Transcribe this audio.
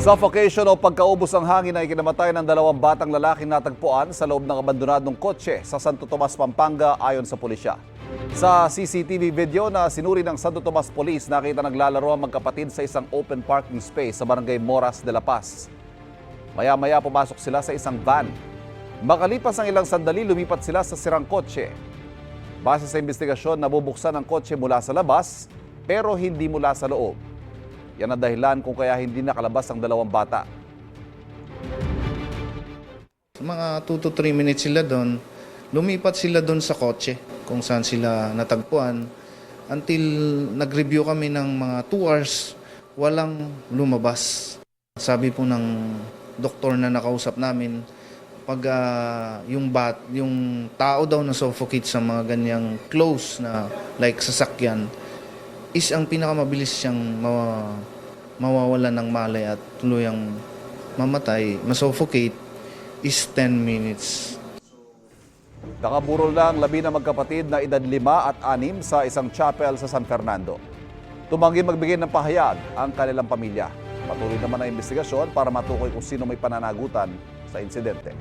Suffocation o pagkaubos ng hangin ay kinamatay ng dalawang batang lalaking natagpuan sa loob ng abandonadong kotse sa Santo Tomas, Pampanga ayon sa pulisya. Sa CCTV video na sinuri ng Santo Tomas Police, nakita naglalaro ang magkapatid sa isang open parking space sa barangay Moras de la Paz. Maya-maya pumasok sila sa isang van. Makalipas ang ilang sandali, lumipat sila sa sirang kotse. Base sa investigasyon, nabubuksan ang kotse mula sa labas pero hindi mula sa loob. Yan ang dahilan kung kaya hindi nakalabas ang dalawang bata. Mga 2 to 3 minutes sila doon, lumipat sila doon sa kotse kung saan sila natagpuan. Until nag-review kami ng mga 2 hours, walang lumabas. Sabi po ng doktor na nakausap namin, pag yung tao daw na suffocate sa mga ganyang close na like sasakyan, is ang pinakamabilis siyang mawawalan ng malay at tuluyang mamatay, masuffocate, is 10 minutes. Nakaburol lang 12 magkapatid na edad 5 at 6 sa isang chapel sa San Fernando. Tumanggi magbigay ng pahayag ang kanilang pamilya. Patuloy naman ang investigasyon para matukoy kung sino may pananagutan sa insidente.